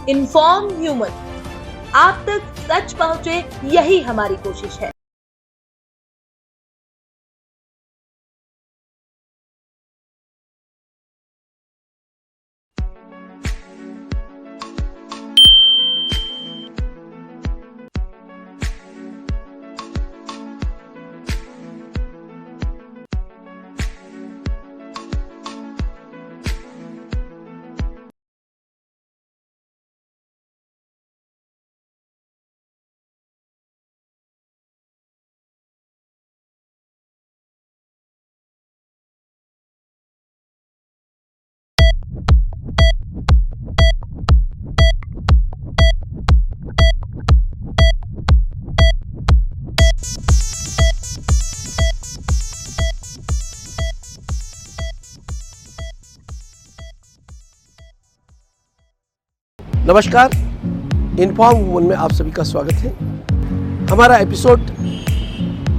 Inform human, आप तक सच पहुंचे, यही हमारी कोशिश है। नमस्कार, इन्फॉर्म वुमन में आप सभी का स्वागत है। हमारा एपिसोड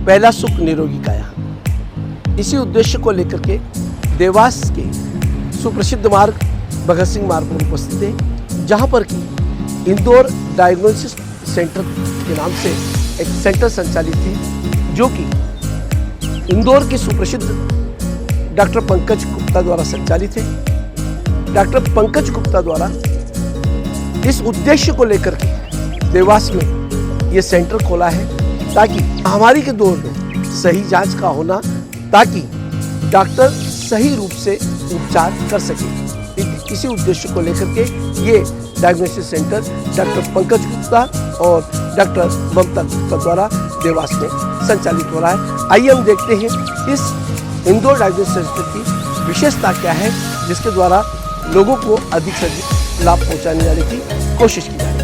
पहला सुख निरोगी काया, इसी उद्देश्य को लेकर के देवास के सुप्रसिद्ध मार्ग भगत सिंह मार्ग पर उपस्थित है, जहां पर कि इंदौर डायग्नोसिस सेंटर के नाम से एक सेंटर संचालित है, जो कि इंदौर के सुप्रसिद्ध डॉक्टर पंकज गुप्ता द्वारा संचालित है। डॉक्टर पंकज गुप्ता द्वारा इस उद्देश्य को लेकर के देवास में ये सेंटर खोला है, ताकि महामारी के दौर में सही जांच का होना, ताकि डॉक्टर सही रूप से उपचार कर सके। इसी उद्देश्य को लेकर के ये diagnosis centre doctor Pankaj Gupta और डॉक्टर ममता गुप्ता द्वारा देवास में संचालित हो रहा है। आइए हम देखते हैं इस इंदौर डायग्नोसिस सेंटर की विशेषता क्या है, जिसके द्वारा लोगों को अधिक से अधिक लाभ पहुंचाने जाने की कोशिश की जाए।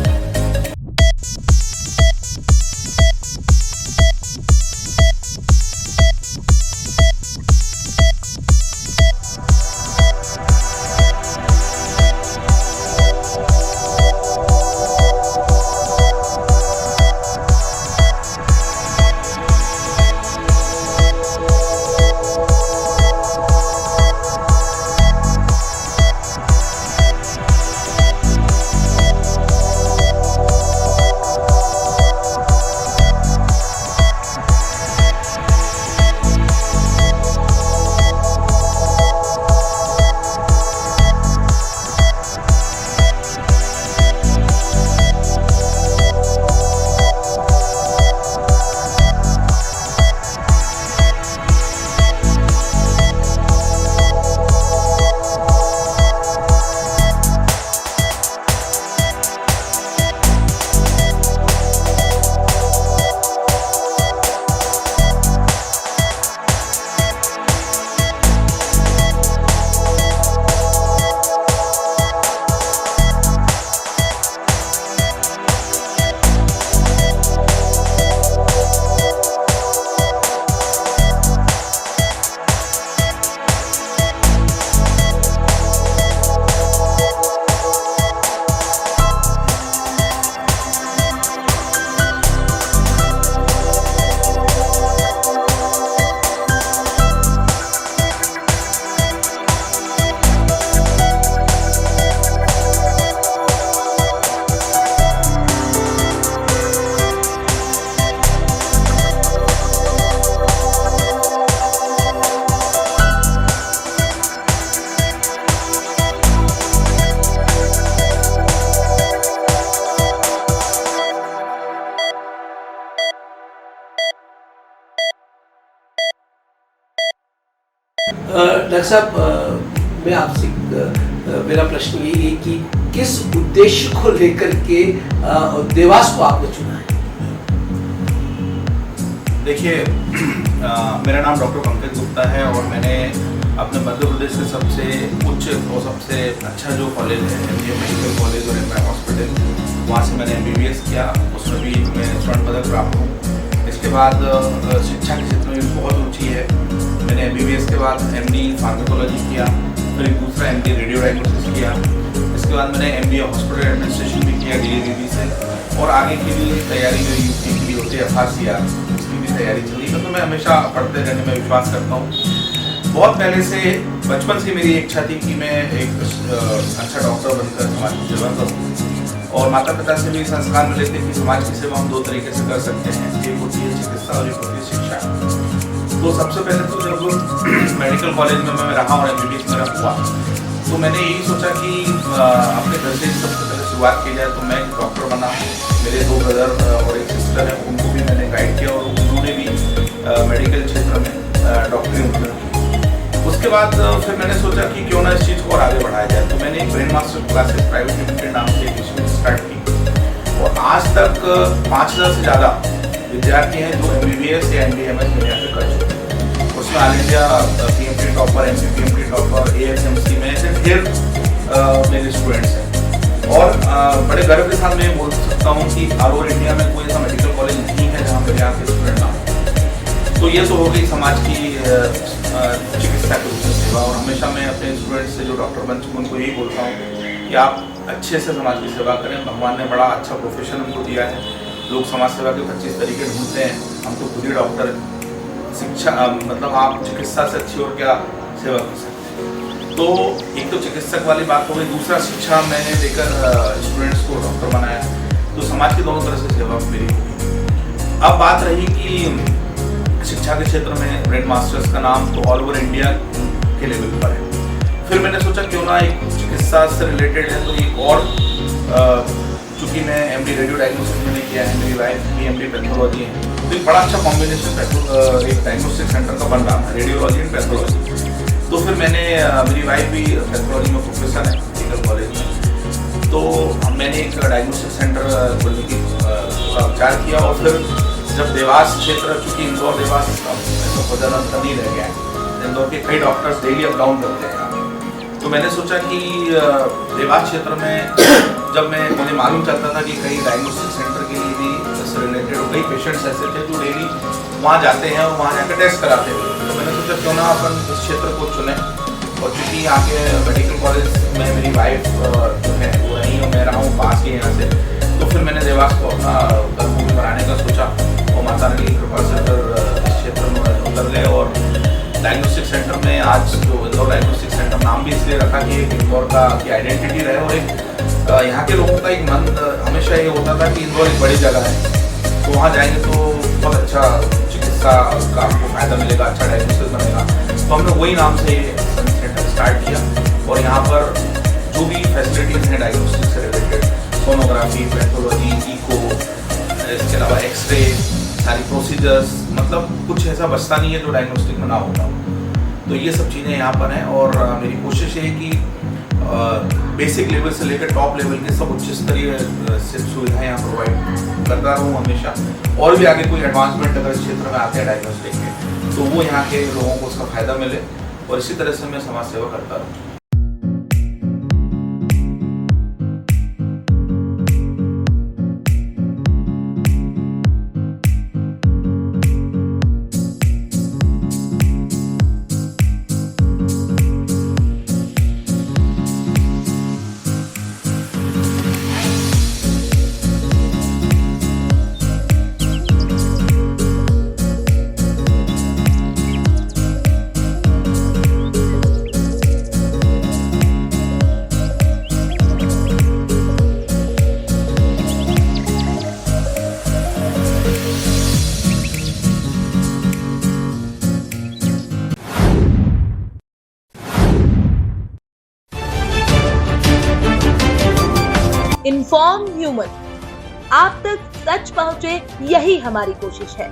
डॉक्टर साहब, मैं आपसे मेरा प्रश्न ये है कि किस उद्देश्य को लेकर के देवास को आपने चुना है? देखिए, मेरा नाम डॉक्टर पंकज गुप्ता है और मैंने अपने मध्य प्रदेश के सबसे उच्च और सबसे अच्छा जो कॉलेज है एमजीएम मेडिकल कॉलेज और एमआई हॉस्पिटल, वहाँ से मैंने एमबीबीएस किया। उसमें भी मैं स्वर्ण पदक प्राप्त हूँ। इसके बाद शिक्षा के क्षेत्र में भी बहुत रुचि है। मैंने एमबीबीएस के बाद एमडी फार्माकोलॉजी किया, फिर एक दूसरा एमडी रेडियो डायग्नोसिस किया। इसके बाद मैंने एमबीए हॉस्पिटल एडमिनिस्ट्रेशन भी किया डीएवीपी से, और आगे की भी तैयारी जो यूपी की होती है FRCR, उसकी भी तैयारी चल रही है। तो मैं हमेशा पढ़ते रहने में विश्वास करता हूँ। बहुत पहले से बचपन से मेरी इच्छा थी कि मैं एक अच्छा डॉक्टर बनकर समाज की सेवा करूँ। और माता पिता से भी संस्कार मिले थे कि समाज की सेवा हम दो तरीके से कर सकते हैं, एक होती है चिकित्सा और एक होती है शिक्षा। तो सबसे पहले तो जब मेडिकल कॉलेज में मैं रहा और MBBS मेरा हुआ, तो मैंने यही सोचा कि अपने घर से सबसे पहले शुरुआत की जाए। तो मैं डॉक्टर बना, मेरे 2 ब्रदर और एक सिस्टर है, उनको भी मैंने गाइड किया और उन्होंने भी मेडिकल क्षेत्र में डॉक्टरी उन्होंने की। उसके बाद फिर मैंने सोचा कि क्यों ना इस चीज़ को और आगे बढ़ाया जाए। तो मैंने एक brain master classes private limited नाम से एक स्टार्ट की और आज तक 5000 से ज़्यादा विद्यार्थी हैं जो MBBS या MD/MS मेरे यहाँ पे कर चुके हैं। उसमें all India PMT topper, MPPMT topper, ASMC में ऐसे ढेर मेरे स्टूडेंट्स हैं। और बड़े गर्व के साथ मैं बोल सकता हूँ कि ऑल ओवर इंडिया में कोई ऐसा मेडिकल कॉलेज नहीं है जहाँ मेरे यहाँ के स्टूडेंट ना हो। तो ये तो हो गई समाज की चिकित्सा के रूप में सेवा। और हमेशा मैं अपने स्टूडेंट्स से जो डॉक्टर बन चुके उनको यही बोलता हूँ कि आप अच्छे से समाज की सेवा करें। भगवान ने बड़ा अच्छा प्रोफेशन हमको दिया है। लोग समाज सेवा के 25 तरीके ढूंढते हैं, हम तो खुद ही डॉक्टर हैं। शिक्षा मतलब आप चिकित्सा से अच्छी और क्या सेवा कर सकते हैं। तो एक तो चिकित्सक वाली बात हो गई, दूसरा शिक्षा मैंने देकर स्टूडेंट्स को डॉक्टर बनाया, तो समाज की दोनों तरह से सेवा मेरी होगी। अब बात रही कि शिक्षा के क्षेत्र में ब्रेन मास्टर्स का नाम तो ऑल ओवर इंडिया के लेवल पर है। फिर मैंने सोचा क्यों ना एक चिकित्सा से रिलेटेड है तो एक और, चूँकि मैं MD रेडियो डायग्नोस्टिक मैंने किया है, मेरी वाइफ भी MD पैथोलॉजी है, तो एक बड़ा अच्छा कॉम्बिनेशन एक डायग्नोस्टिक सेंटर का बन रहा था, रेडियोलॉजी एंड पैथोलॉजी। तो फिर मैंने, मेरी वाइफ भी पैथोलॉजी में प्रोफेसर है मेडिकल कॉलेज में, तो मैंने एक डायग्नोस्टिक सेंटर खोलने की विचार किया। और फिर जब देवास क्षेत्र, चूँकि इंदौर देवास ऐसा बहुत ज़्यादा अंतर नहीं रह गया है, इंदौर के कई डॉक्टर्स डेली अप डाउन करते हैं, तो मैंने सोचा कि देवास क्षेत्र में जब मुझे मालूम चलता था कि कई डायग्नोस्टिक सेंटर के लिए भी इससे रिलेटेड कई पेशेंट्स ऐसे थे जो डेली वहाँ जाते हैं और वहाँ जाकर टेस्ट कराते हैं, तो मैंने सोचा क्यों ना अपन इस क्षेत्र को चुनें। और चूँकि यहाँ के मेडिकल कॉलेज में मेरी वाइफ जो है वो रही और मैं रहा हूँ पास ही यहाँ से, तो फिर मैंने देवास को अपना कर्मभूमि बनाने का सोचा और माता रानी की कृपा से फिर इस क्षेत्र में उतर गए। और डायग्नोस्टिक सेंटर में आज जो इंदौर डायग्नोस्टिक सेंटर नाम भी इसलिए रखा कि एक इंदौर का की आइडेंटिटी रहे और एक यहाँ के लोगों का एक मन हमेशा ये होता था कि इंदौर एक बड़ी जगह है, तो वहाँ जाएंगे तो बहुत अच्छा चिकित्सा का आपको फायदा मिलेगा, अच्छा डायग्नोसिस बनेगा। तो हमने वही नाम से सेंटर स्टार्ट किया और यहाँ पर जो भी फैसिलिटीज़ हैं डायग्नोस्टिक से रिलेटेड, सोनोग्राफी, पैथोलॉजी, इको, इसके अलावा एक्सरे, सारी प्रोसीजर्स, मतलब कुछ ऐसा बचता नहीं है जो डायग्नोस्टिक में ना होता। तो ये सब चीज़ें यहाँ पर हैं और मेरी कोशिश है कि बेसिक लेवल से लेकर टॉप लेवल के सब उच्च स्तरीय सुविधाएं यहाँ प्रोवाइड करता रहूँ हमेशा। और भी आगे कोई एडवांसमेंट अगर इस क्षेत्र में आते हैं डायग्नोस्टिक में तो वो यहाँ के लोगों को उसका फायदा मिले और इसी तरह से मैं समाज सेवा करता रहूँ। इन्फॉर्म ह्यूमन, आप तक सच पहुंचे, यही हमारी कोशिश है।